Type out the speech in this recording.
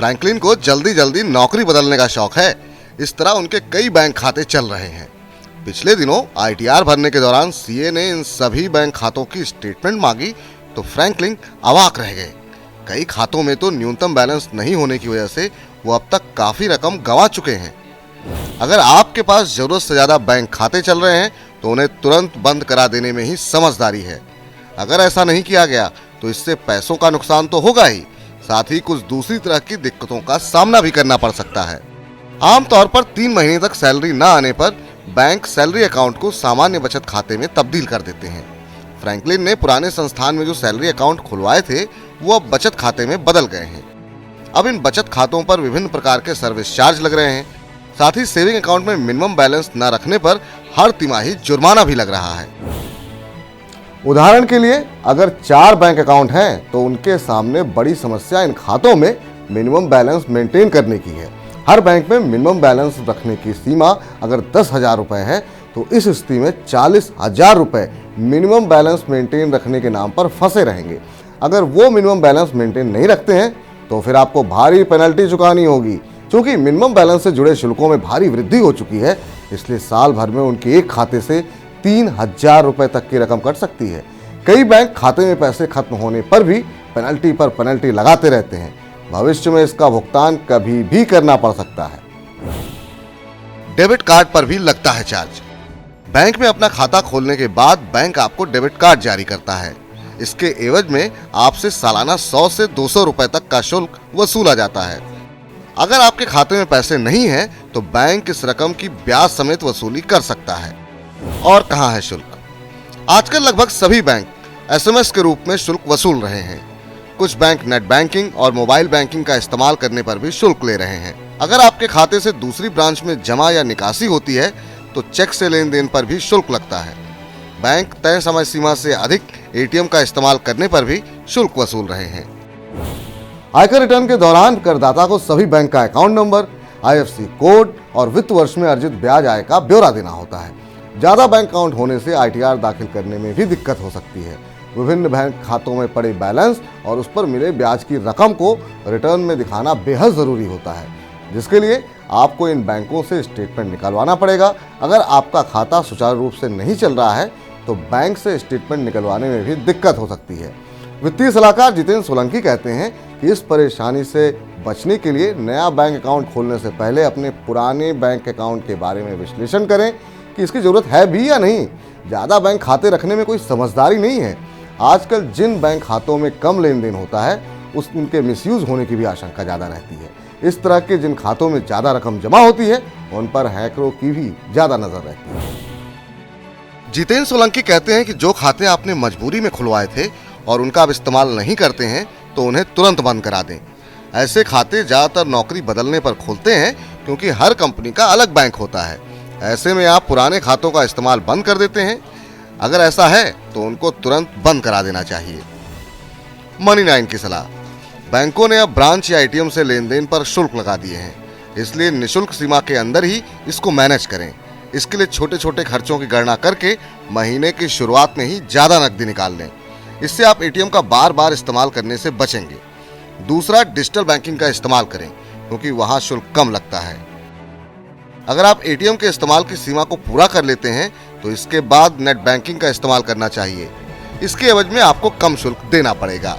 Franklin को जल्दी जल्दी नौकरी बदलने का शौक है। इस तरह उनके कई बैंक खाते चल रहे हैं। पिछले दिनों ITR भरने के दौरान CA ने इन सभी बैंक खातों की स्टेटमेंट मांगी तो फ्रैंकलिन अवाक रह गए। कई खातों में तो न्यूनतम बैलेंस नहीं होने की वजह से वो अब तक काफी रकम गंवा चुके हैं। अगर आपके पास जरूरत से ज्यादा बैंक खाते चल रहे हैं तो उन्हें तुरंत बंद करा देने में ही समझदारी है। अगर ऐसा नहीं किया गया तो इससे पैसों का नुकसान तो होगा ही, साथ ही कुछ दूसरी तरह की दिक्कतों का सामना भी करना पड़ सकता है। आमतौर पर 3 महीने तक सैलरी न आने पर बैंक सैलरी अकाउंट को सामान्य बचत खाते में तब्दील कर देते हैं। फ्रैंकलिन ने पुराने संस्थान में जो सैलरी अकाउंट खुलवाए थे वो अब बचत खाते में बदल गए हैं। अब इन बचत खातों पर विभिन्न प्रकार के सर्विस चार्ज लग रहे हैं। साथ ही सेविंग अकाउंट में मिनिमम बैलेंस न रखने पर हर तिमाही जुर्माना भी लग रहा है। उदाहरण के लिए अगर 4 बैंक अकाउंट हैं तो उनके सामने बड़ी समस्या इन खातों में मिनिमम बैलेंस मेंटेन करने की है। हर बैंक में मिनिमम बैलेंस रखने की सीमा अगर 10,000 रुपए है तो इस स्थिति में 40,000 रुपए मिनिमम बैलेंस मेंटेन रखने के नाम पर फंसे रहेंगे। अगर वो मिनिमम बैलेंस मेंटेन नहीं रखते हैं तो फिर आपको भारी पेनल्टी चुकानी होगी। क्योंकि मिनिमम बैलेंस से जुड़े शुल्कों में भारी वृद्धि हो चुकी है, इसलिए साल भर में उनके एक खाते से 3,000 रुपए तक की रकम कट सकती है। कई बैंक खाते में पैसे खत्म होने पर भी पेनल्टी पर पेनल्टी लगाते रहते हैं। भविष्य में इसका भुगतान कभी भी करना पड़ सकता है। डेबिट कार्ड पर भी लगता है चार्ज। बैंक में अपना खाता खोलने के बाद बैंक आपको डेबिट कार्ड जारी करता है। इसके एवज में आपसे सालाना 100 से 200 रुपए तक का शुल्क वसूला जाता है। अगर आपके खाते में पैसे नहीं हैं तो बैंक इस रकम की ब्याज समेत वसूली कर सकता है। और कहाँ है शुल्क? आजकल लगभग सभी बैंक SMS के रूप में शुल्क वसूल रहे हैं। कुछ बैंक नेट बैंकिंग और मोबाइल बैंकिंग का इस्तेमाल करने पर भी शुल्क ले रहे हैं। अगर आपके खाते से दूसरी ब्रांच में जमा या निकासी होती है तो चेक से लेन देन पर भी शुल्क लगता है। बैंक तय समय सीमा से अधिक ATM का इस्तेमाल करने पर भी शुल्क वसूल रहे हैं। आयकर रिटर्न के दौरान करदाता को सभी बैंक का अकाउंट नंबर, IFSC कोड और वित्त वर्ष में अर्जित ब्याज आय का ब्यौरा देना होता है। ज्यादा बैंक अकाउंट होने से ITR दाखिल करने में भी दिक्कत हो सकती है। विभिन्न बैंक खातों में पड़े बैलेंस और उस पर मिले ब्याज की रकम को रिटर्न में दिखाना बेहद जरूरी होता है, जिसके लिए आपको इन बैंकों से स्टेटमेंट निकलवाना पड़ेगा। अगर आपका खाता सुचारू रूप से नहीं चल रहा है तो बैंक से स्टेटमेंट निकलवाने में भी दिक्कत हो सकती है। वित्तीय सलाहकार जितेंद्र सोलंकी कहते हैं कि इस परेशानी से बचने के लिए नया बैंक अकाउंट खोलने से पहले अपने पुराने बैंक अकाउंट के बारे में विश्लेषण करें कि इसकी जरूरत है भी या नहीं। ज़्यादा बैंक खाते रखने में कोई समझदारी नहीं है। आजकल जिन बैंक खातों में कम लेन देन होता है उनके मिसयूज होने की भी आशंका ज़्यादा रहती है। इस तरह के जिन खातों में ज़्यादा रकम जमा होती है उन पर हैकरों की भी ज़्यादा नजर रहती है। जितेंद्र सोलंकी कहते हैं कि जो खाते आपने मजबूरी में खुलवाए थे और उनका आप इस्तेमाल नहीं करते हैं तो उन्हें तुरंत बंद करा दें। ऐसे खाते ज़्यादातर नौकरी बदलने पर खुलते हैं क्योंकि हर कंपनी का अलग बैंक होता है। ऐसे में आप पुराने खातों का इस्तेमाल बंद कर देते हैं। अगर ऐसा है तो उनको तुरंत बंद करा देना चाहिए। मनी 9 की सलाह। बैंकों ने अब ब्रांच या ATM से लेन देन पर शुल्क लगा दिए हैं, इसलिए निःशुल्क सीमा के अंदर ही इसको मैनेज करें। इसके लिए छोटे छोटे खर्चों की गणना करके महीने की शुरुआत में ही ज़्यादा नकदी निकाल लें। इससे आप ATM का बार बार इस्तेमाल करने से बचेंगे। दूसरा, डिजिटल बैंकिंग का इस्तेमाल करें क्योंकि वहाँ शुल्क कम लगता है। अगर आप ATM के इस्तेमाल की सीमा को पूरा कर लेते हैं तो इसके बाद नेट बैंकिंग का इस्तेमाल करना चाहिए। इसके एवज में आपको कम शुल्क देना पड़ेगा।